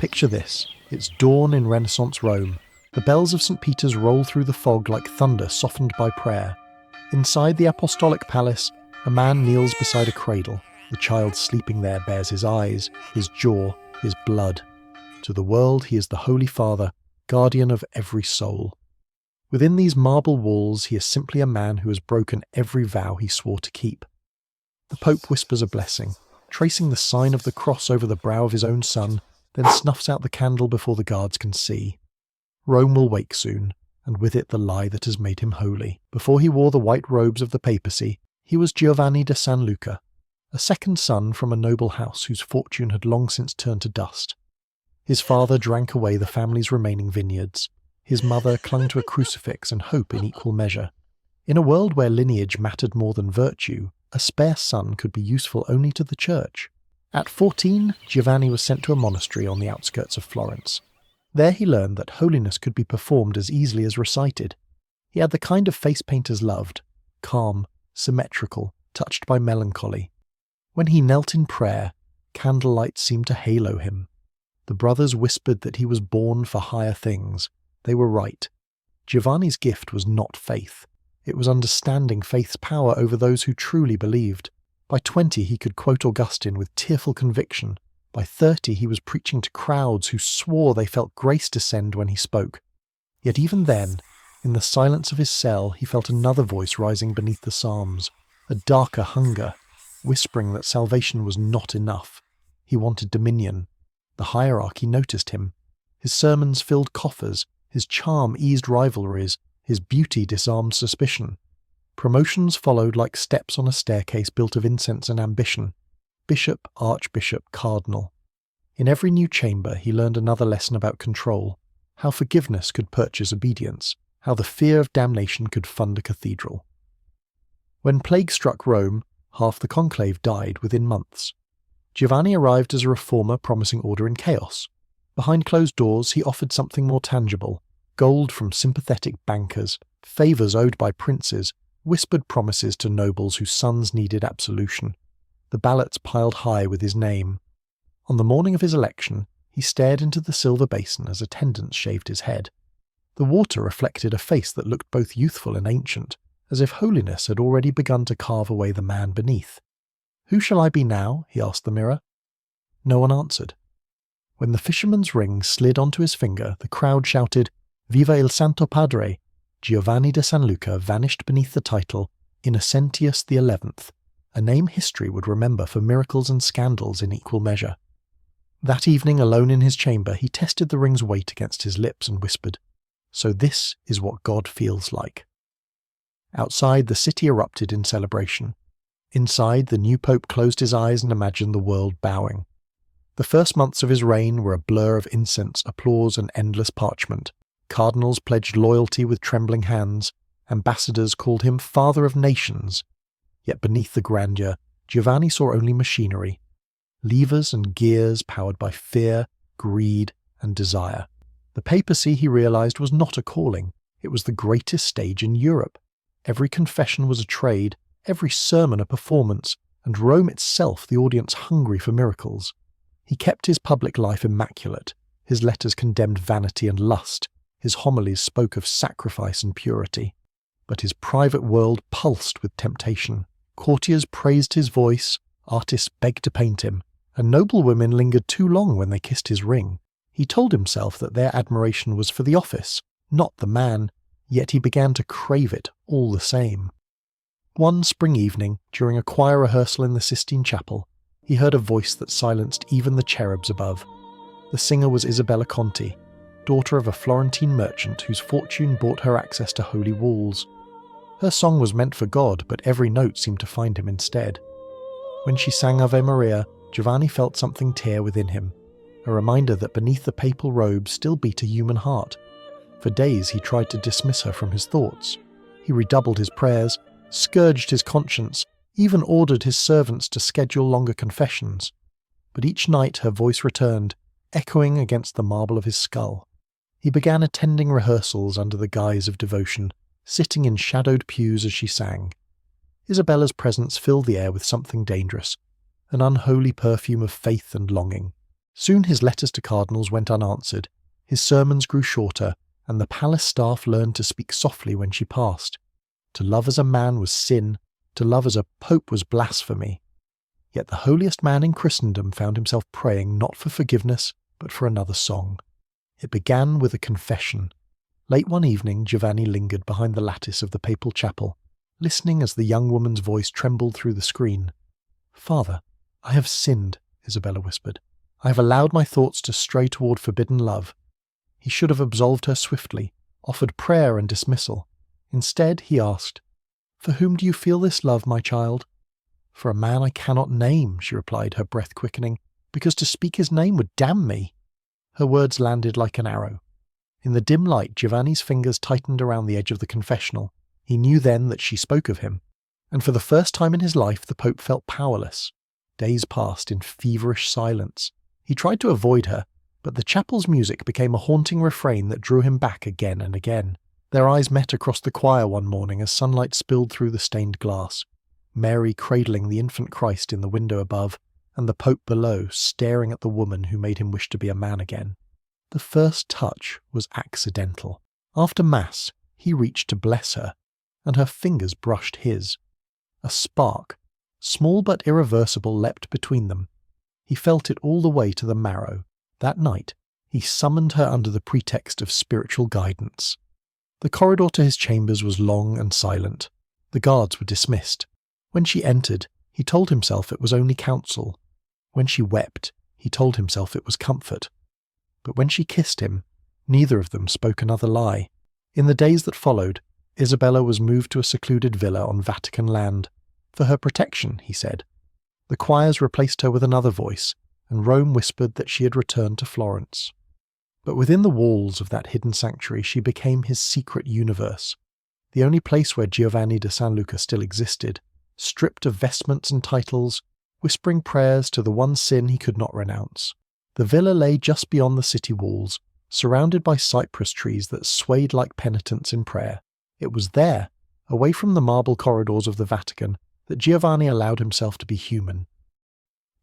Picture this. It's dawn in Renaissance Rome. The bells of St. Peter's roll through the fog like thunder softened by prayer. Inside the apostolic palace, a man kneels beside a cradle. The child sleeping there bears his eyes, his jaw, his blood. To the world he is the Holy Father, guardian of every soul. Within these marble walls he is simply a man who has broken every vow he swore to keep. The Pope whispers a blessing, tracing the sign of the cross over the brow of his own son, then snuffs out the candle before the guards can see. Rome will wake soon, and with it the lie that has made him holy. Before he wore the white robes of the papacy, he was Giovanni de San Luca, a second son from a noble house whose fortune had long since turned to dust. His father drank away the family's remaining vineyards. His mother clung to a crucifix and hope in equal measure. In a world where lineage mattered more than virtue, a spare son could be useful only to the church. At 14, Giovanni was sent to a monastery on the outskirts of Florence. There he learned that holiness could be performed as easily as recited. He had the kind of face painters loved, calm, symmetrical, touched by melancholy. When he knelt in prayer, candlelight seemed to halo him. The brothers whispered that he was born for higher things. They were right. Giovanni's gift was not faith. It was understanding faith's power over those who truly believed. By 20 he could quote Augustine with tearful conviction. By 30 he was preaching to crowds who swore they felt grace descend when he spoke. Yet even then, in the silence of his cell, he felt another voice rising beneath the psalms, a darker hunger, whispering that salvation was not enough. He wanted dominion. The hierarchy noticed him. His sermons filled coffers, his charm eased rivalries, his beauty disarmed suspicion. Promotions followed like steps on a staircase built of incense and ambition. Bishop, archbishop, cardinal. In every new chamber he learned another lesson about control, how forgiveness could purchase obedience, how the fear of damnation could fund a cathedral. When plague struck Rome, half the conclave died within months. Giovanni arrived as a reformer promising order in chaos. Behind closed doors he offered something more tangible, gold from sympathetic bankers, favours owed by princes, whispered promises to nobles whose sons needed absolution. The ballots piled high with his name. On the morning of his election, he stared into the silver basin as attendants shaved his head. The water reflected a face that looked both youthful and ancient, as if holiness had already begun to carve away the man beneath. "Who shall I be now?" he asked the mirror. No one answered. When the fisherman's ring slid onto his finger, the crowd shouted, "Viva il Santo Padre!" Giovanni de San Luca vanished beneath the title Innocentius XI, a name history would remember for miracles and scandals in equal measure. That evening, alone in his chamber, he tested the ring's weight against his lips and whispered, "So this is what God feels like." Outside, the city erupted in celebration. Inside, the new pope closed his eyes and imagined the world bowing. The first months of his reign were a blur of incense, applause, and endless parchment. Cardinals pledged loyalty with trembling hands. Ambassadors called him Father of Nations. Yet beneath the grandeur, Giovanni saw only machinery. Levers and gears powered by fear, greed, and desire. The papacy, he realized, was not a calling. It was the greatest stage in Europe. Every confession was a trade, every sermon a performance, and Rome itself the audience hungry for miracles. He kept his public life immaculate. His letters condemned vanity and lust. His homilies spoke of sacrifice and purity. But his private world pulsed with temptation. Courtiers praised his voice, artists begged to paint him, and noblewomen lingered too long when they kissed his ring. He told himself that their admiration was for the office, not the man, yet he began to crave it all the same. One spring evening, during a choir rehearsal in the Sistine Chapel, he heard a voice that silenced even the cherubs above. The singer was Isabella Conti, daughter of a Florentine merchant whose fortune bought her access to holy walls. Her song was meant for God, but every note seemed to find him instead. When she sang Ave Maria, Giovanni felt something tear within him, a reminder that beneath the papal robe still beat a human heart. For days he tried to dismiss her from his thoughts. He redoubled his prayers, scourged his conscience, even ordered his servants to schedule longer confessions. But each night her voice returned, echoing against the marble of his skull. He began attending rehearsals under the guise of devotion, sitting in shadowed pews as she sang. Isabella's presence filled the air with something dangerous, an unholy perfume of faith and longing. Soon his letters to cardinals went unanswered, his sermons grew shorter, and the palace staff learned to speak softly when she passed. To love as a man was sin, to love as a pope was blasphemy. Yet the holiest man in Christendom found himself praying not for forgiveness, but for another song. It began with a confession. Late one evening, Giovanni lingered behind the lattice of the papal chapel, listening as the young woman's voice trembled through the screen. "Father, I have sinned," Isabella whispered. "I have allowed my thoughts to stray toward forbidden love." He should have absolved her swiftly, offered prayer and dismissal. Instead, he asked, "For whom do you feel this love, my child?" "For a man I cannot name," she replied, her breath quickening, "because to speak his name would damn me." Her words landed like an arrow. In the dim light, Giovanni's fingers tightened around the edge of the confessional. He knew then that she spoke of him. And for the first time in his life, the Pope felt powerless. Days passed in feverish silence. He tried to avoid her, but the chapel's music became a haunting refrain that drew him back again and again. Their eyes met across the choir one morning as sunlight spilled through the stained glass. Mary cradling the infant Christ in the window above, and the Pope below, staring at the woman who made him wish to be a man again. The first touch was accidental. After Mass, he reached to bless her, and her fingers brushed his. A spark, small but irreversible, leapt between them. He felt it all the way to the marrow. That night, he summoned her under the pretext of spiritual guidance. The corridor to his chambers was long and silent. The guards were dismissed. When she entered, he told himself it was only counsel. When she wept, he told himself it was comfort. But when she kissed him, neither of them spoke another lie. In the days that followed, Isabella was moved to a secluded villa on Vatican land. For her protection, he said. The choirs replaced her with another voice, and Rome whispered that she had returned to Florence. But within the walls of that hidden sanctuary she became his secret universe, the only place where Giovanni de San Luca still existed, stripped of vestments and titles, whispering prayers to the one sin he could not renounce. The villa lay just beyond the city walls, surrounded by cypress trees that swayed like penitents in prayer. It was there, away from the marble corridors of the Vatican, that Giovanni allowed himself to be human.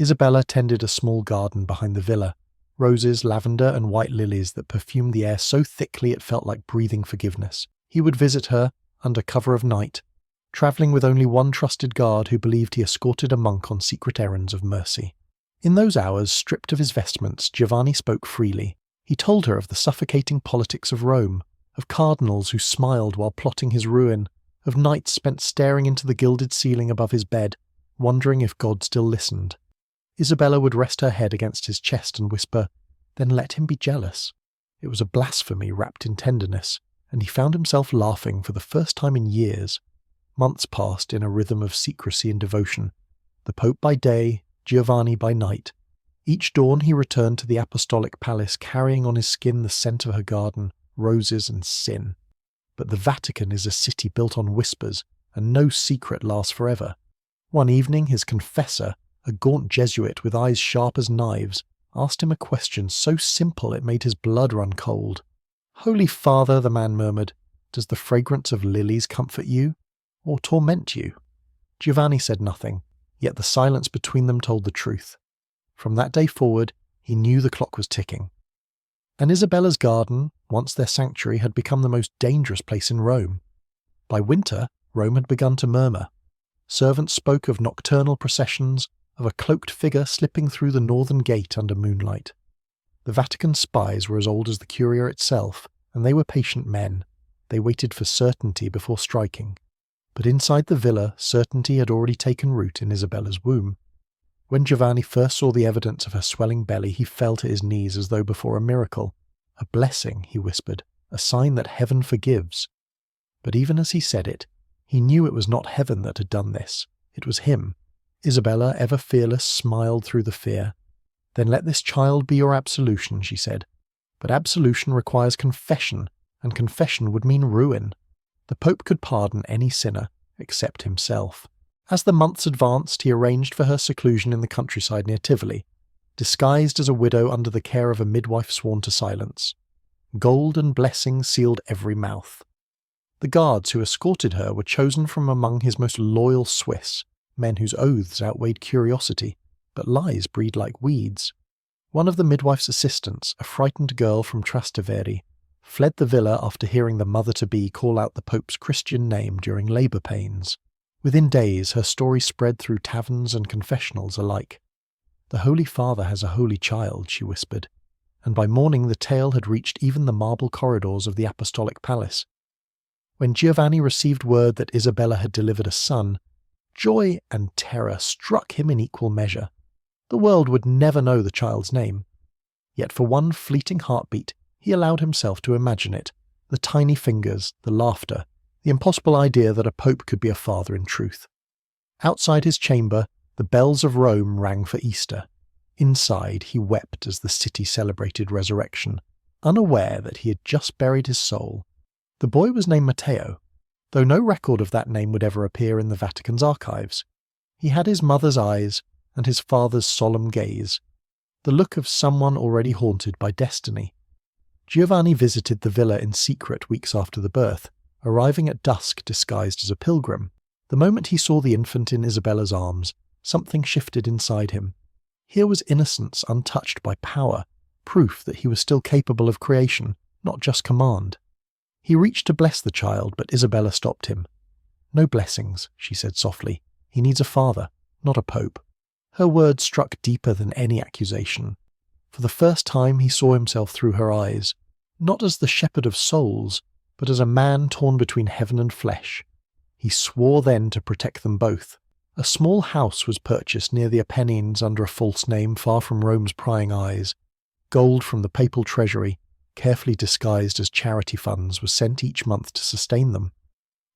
Isabella tended a small garden behind the villa, roses, lavender, and white lilies that perfumed the air so thickly it felt like breathing forgiveness. He would visit her, under cover of night, travelling with only one trusted guard who believed he escorted a monk on secret errands of mercy. In those hours, stripped of his vestments, Giovanni spoke freely. He told her of the suffocating politics of Rome, of cardinals who smiled while plotting his ruin, of nights spent staring into the gilded ceiling above his bed, wondering if God still listened. Isabella would rest her head against his chest and whisper, "Then let him be jealous." It was a blasphemy wrapped in tenderness, and he found himself laughing for the first time in years. Months passed in a rhythm of secrecy and devotion, the Pope by day, Giovanni by night. Each dawn he returned to the apostolic palace carrying on his skin the scent of her garden, roses and sin. But the Vatican is a city built on whispers, and no secret lasts forever. One evening his confessor, a gaunt Jesuit with eyes sharp as knives, asked him a question so simple it made his blood run cold. "Holy Father," the man murmured, "does the fragrance of lilies comfort you, or torment you?" Giovanni said nothing, yet the silence between them told the truth. From that day forward, he knew the clock was ticking. And Isabella's garden, once their sanctuary, had become the most dangerous place in Rome. By winter, Rome had begun to murmur. Servants spoke of nocturnal processions, of a cloaked figure slipping through the northern gate under moonlight. The Vatican spies were as old as the Curia itself, and they were patient men. They waited for certainty before striking. But inside the villa, certainty had already taken root in Isabella's womb. When Giovanni first saw the evidence of her swelling belly, he fell to his knees as though before a miracle. "A blessing," he whispered, "a sign that heaven forgives." But even as he said it, he knew it was not heaven that had done this. It was him. Isabella, ever fearless, smiled through the fear. "Then let this child be your absolution," she said. "But absolution requires confession, and confession would mean ruin." The Pope could pardon any sinner, except himself. As the months advanced, he arranged for her seclusion in the countryside near Tivoli, disguised as a widow under the care of a midwife sworn to silence. Gold and blessing sealed every mouth. The guards who escorted her were chosen from among his most loyal Swiss, men whose oaths outweighed curiosity, but lies breed like weeds. One of the midwife's assistants, a frightened girl from Trastevere, fled the villa after hearing the mother-to-be call out the Pope's Christian name during labour pains. Within days, her story spread through taverns and confessionals alike. "The Holy Father has a holy child," she whispered, and by morning the tale had reached even the marble corridors of the Apostolic Palace. When Giovanni received word that Isabella had delivered a son, joy and terror struck him in equal measure. The world would never know the child's name. Yet for one fleeting heartbeat, he allowed himself to imagine it, the tiny fingers, the laughter, the impossible idea that a pope could be a father in truth. Outside his chamber, the bells of Rome rang for Easter. Inside, he wept as the city celebrated resurrection, unaware that he had just buried his soul. The boy was named Matteo, though no record of that name would ever appear in the Vatican's archives. He had his mother's eyes and his father's solemn gaze, the look of someone already haunted by destiny. Giovanni visited the villa in secret weeks after the birth, arriving at dusk disguised as a pilgrim. The moment he saw the infant in Isabella's arms, something shifted inside him. Here was innocence untouched by power, proof that he was still capable of creation, not just command. He reached to bless the child, but Isabella stopped him. "No blessings," she said softly. "He needs a father, not a pope." Her words struck deeper than any accusation. For the first time he saw himself through her eyes, not as the shepherd of souls, but as a man torn between heaven and flesh. He swore then to protect them both. A small house was purchased near the Apennines under a false name far from Rome's prying eyes. Gold from the papal treasury, carefully disguised as charity funds, was sent each month to sustain them.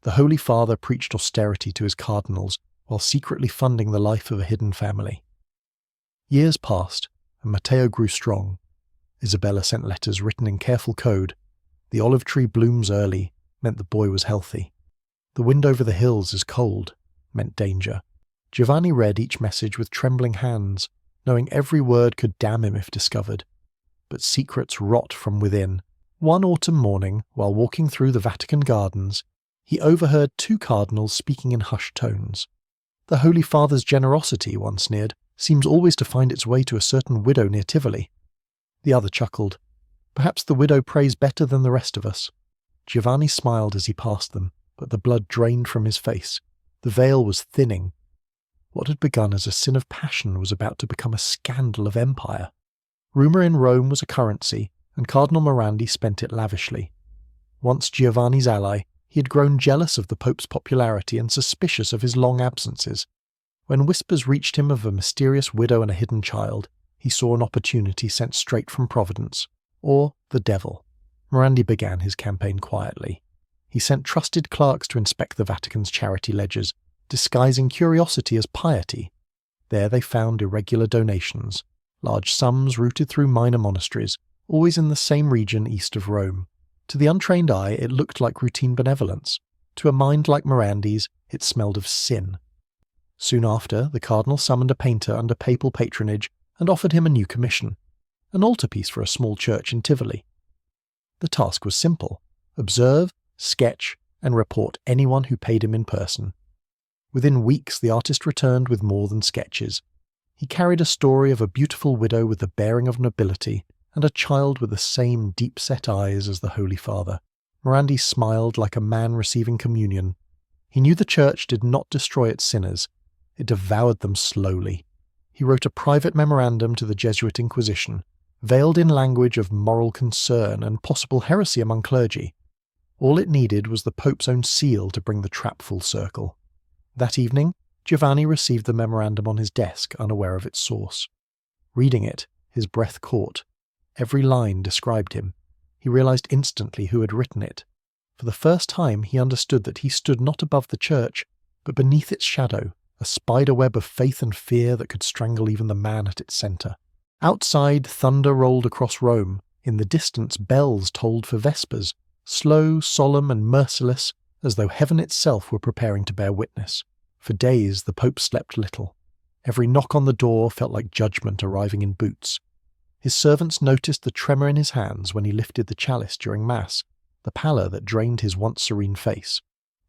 The Holy Father preached austerity to his cardinals while secretly funding the life of a hidden family. Years passed, and Matteo grew strong. Isabella sent letters written in careful code. "The olive tree blooms early," meant the boy was healthy. "The wind over the hills is cold," meant danger. Giovanni read each message with trembling hands, knowing every word could damn him if discovered. But secrets rot from within. One autumn morning, while walking through the Vatican gardens, he overheard two cardinals speaking in hushed tones. "The Holy Father's generosity," one sneered, "seems always to find its way to a certain widow near Tivoli." The other chuckled. "Perhaps the widow prays better than the rest of us." Giovanni smiled as he passed them, but the blood drained from his face. The veil was thinning. What had begun as a sin of passion was about to become a scandal of empire. Rumour in Rome was a currency, and Cardinal Morandi spent it lavishly. Once Giovanni's ally, he had grown jealous of the Pope's popularity and suspicious of his long absences. When whispers reached him of a mysterious widow and a hidden child, he saw an opportunity sent straight from Providence, or the devil. Morandi began his campaign quietly. He sent trusted clerks to inspect the Vatican's charity ledgers, disguising curiosity as piety. There they found irregular donations, large sums routed through minor monasteries, always in the same region east of Rome. To the untrained eye, it looked like routine benevolence. To a mind like Morandi's, it smelled of sin. Soon after, the cardinal summoned a painter under papal patronage and offered him a new commission, an altarpiece for a small church in Tivoli. The task was simple: observe, sketch, and report anyone who paid him in person. Within weeks, the artist returned with more than sketches. He carried a story of a beautiful widow with the bearing of nobility and a child with the same deep-set eyes as the Holy Father. Morandi smiled like a man receiving communion. He knew the Church did not destroy its sinners. It devoured them slowly. He wrote a private memorandum to the Jesuit Inquisition, veiled in language of moral concern and possible heresy among clergy. All it needed was the Pope's own seal to bring the trap full circle. That evening, Giovanni received the memorandum on his desk, unaware of its source. Reading it, his breath caught. Every line described him. He realized instantly who had written it. For the first time, he understood that he stood not above the Church, but beneath its shadow, a spiderweb of faith and fear that could strangle even the man at its centre. Outside, thunder rolled across Rome. In the distance, bells tolled for Vespers, slow, solemn, and merciless, as though heaven itself were preparing to bear witness. For days, the Pope slept little. Every knock on the door felt like judgment arriving in boots. His servants noticed the tremor in his hands when he lifted the chalice during Mass, the pallor that drained his once serene face.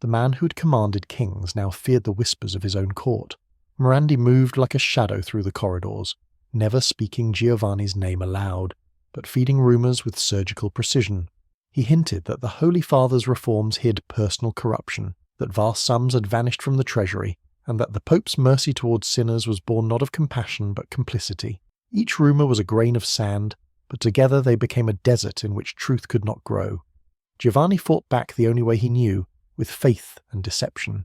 The man who had commanded kings now feared the whispers of his own court. Morandi moved like a shadow through the corridors. never speaking Giovanni's name aloud, but feeding rumours with surgical precision. He hinted that the Holy Father's reforms hid personal corruption, that vast sums had vanished from the treasury, and that the Pope's mercy towards sinners was born not of compassion but complicity. Each rumour was a grain of sand, but together they became a desert in which truth could not grow. Giovanni fought back the only way he knew, with faith and deception.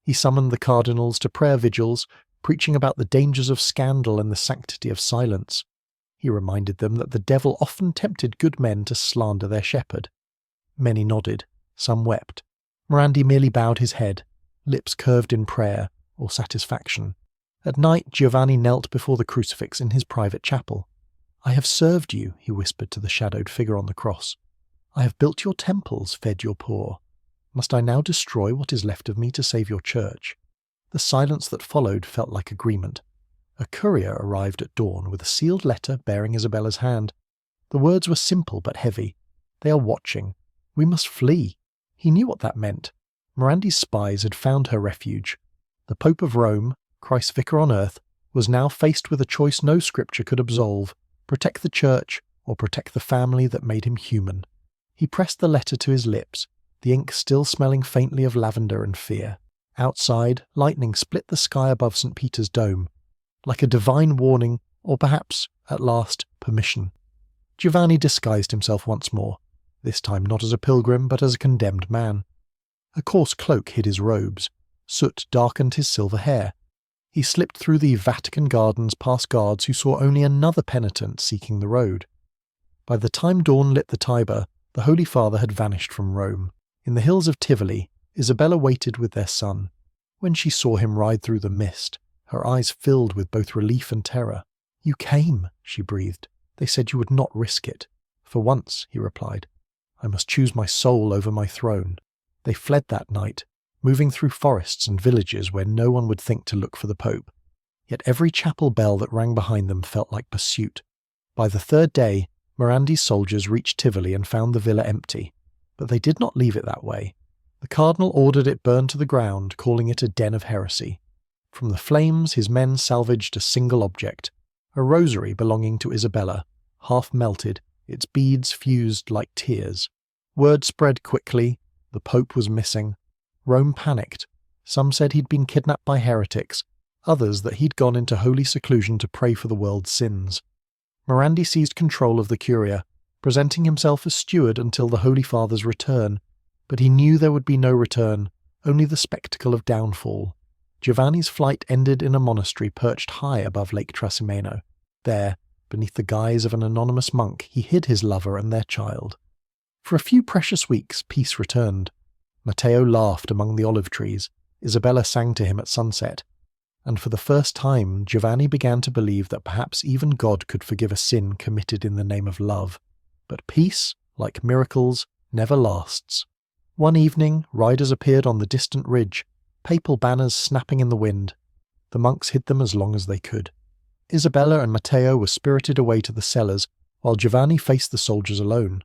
He summoned the cardinals to prayer vigils, preaching about the dangers of scandal and the sanctity of silence. He reminded them that the devil often tempted good men to slander their shepherd. Many nodded, some wept. Morandi merely bowed his head, lips curved in prayer or satisfaction. At night Giovanni knelt before the crucifix in his private chapel. "I have served you," he whispered to the shadowed figure on the cross. "I have built your temples, fed your poor. Must I now destroy what is left of me to save your church?" The silence that followed felt like agreement. A courier arrived at dawn with a sealed letter bearing Isabella's hand. The words were simple but heavy. "They are watching. We must flee." He knew what that meant. Morandi's spies had found her refuge. The Pope of Rome, Christ's vicar on earth, was now faced with a choice no scripture could absolve: protect the church or protect the family that made him human. He pressed the letter to his lips, the ink still smelling faintly of lavender and fear. Outside, lightning split the sky above St. Peter's dome, like a divine warning, or perhaps, at last, permission. Giovanni disguised himself once more, this time not as a pilgrim but as a condemned man. A coarse cloak hid his robes. Soot darkened his silver hair. He slipped through the Vatican gardens past guards who saw only another penitent seeking the road. By the time dawn lit the Tiber, the Holy Father had vanished from Rome. In the hills of Tivoli, Isabella waited with their son. When she saw him ride through the mist, her eyes filled with both relief and terror. "You came," she breathed. "They said you would not risk it." "For once," he replied. "I must choose my soul over my throne." They fled that night, moving through forests and villages where no one would think to look for the Pope. Yet every chapel bell that rang behind them felt like pursuit. By the third day, Morandi's soldiers reached Tivoli and found the villa empty. But they did not leave it that way. The Cardinal ordered it burned to the ground, calling it a den of heresy. From the flames his men salvaged a single object, a rosary belonging to Isabella, half melted, its beads fused like tears. Word spread quickly. The Pope was missing. Rome panicked. Some said he'd been kidnapped by heretics, others that he'd gone into holy seclusion to pray for the world's sins. Morandi seized control of the Curia, presenting himself as steward until the Holy Father's return, but he knew there would be no return, only the spectacle of downfall. Giovanni's flight ended in a monastery perched high above Lake Trasimeno. There, beneath the guise of an anonymous monk, he hid his lover and their child. For a few precious weeks, peace returned. Matteo laughed among the olive trees. Isabella sang to him at sunset. And for the first time, Giovanni began to believe that perhaps even God could forgive a sin committed in the name of love. But peace, like miracles, never lasts. One evening, riders appeared on the distant ridge, papal banners snapping in the wind. The monks hid them as long as they could. Isabella and Matteo were spirited away to the cellars, while Giovanni faced the soldiers alone.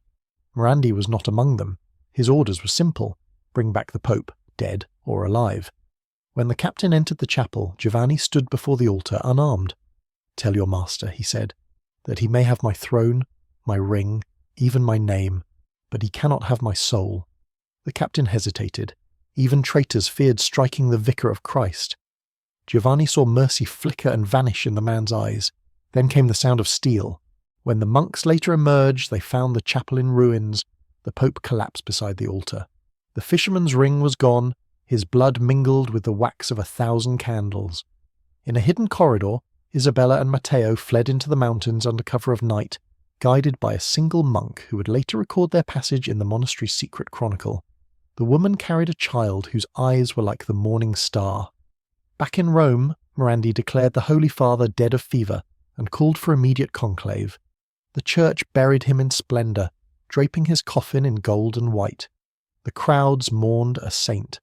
Morandi was not among them. His orders were simple: bring back the Pope, dead or alive. When the captain entered the chapel, Giovanni stood before the altar unarmed. "Tell your master," he said, "that he may have my throne, my ring, even my name, but he cannot have my soul." The captain hesitated. Even traitors feared striking the vicar of Christ. Giovanni saw mercy flicker and vanish in the man's eyes. Then came the sound of steel. When the monks later emerged, they found the chapel in ruins. The Pope collapsed beside the altar. The fisherman's ring was gone, his blood mingled with the wax of 1,000 candles. In a hidden corridor, Isabella and Matteo fled into the mountains under cover of night, guided by a single monk who would later record their passage in the monastery's secret chronicle. The woman carried a child whose eyes were like the morning star. Back in Rome, Morandi declared the Holy Father dead of fever and called for immediate conclave. The church buried him in splendour, draping his coffin in gold and white. The crowds mourned a saint.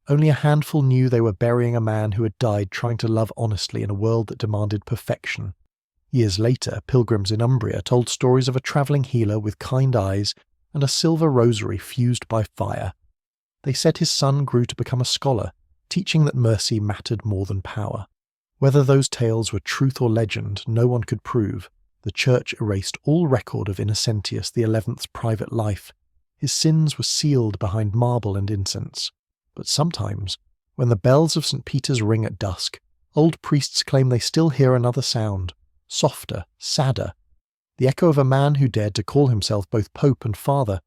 Only a handful knew they were burying a man who had died trying to love honestly in a world that demanded perfection. Years later, pilgrims in Umbria told stories of a travelling healer with kind eyes and a silver rosary fused by fire. They said his son grew to become a scholar, teaching that mercy mattered more than power. Whether those tales were truth or legend, no one could prove. The Church erased all record of Innocentius XI's private life. His sins were sealed behind marble and incense. But sometimes, when the bells of St. Peter's ring at dusk, old priests claim they still hear another sound, softer, sadder, the echo of a man who dared to call himself both Pope and Father,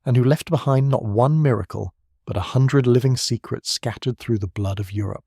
and who left behind not one miracle, but 100 living secrets scattered through the blood of Europe.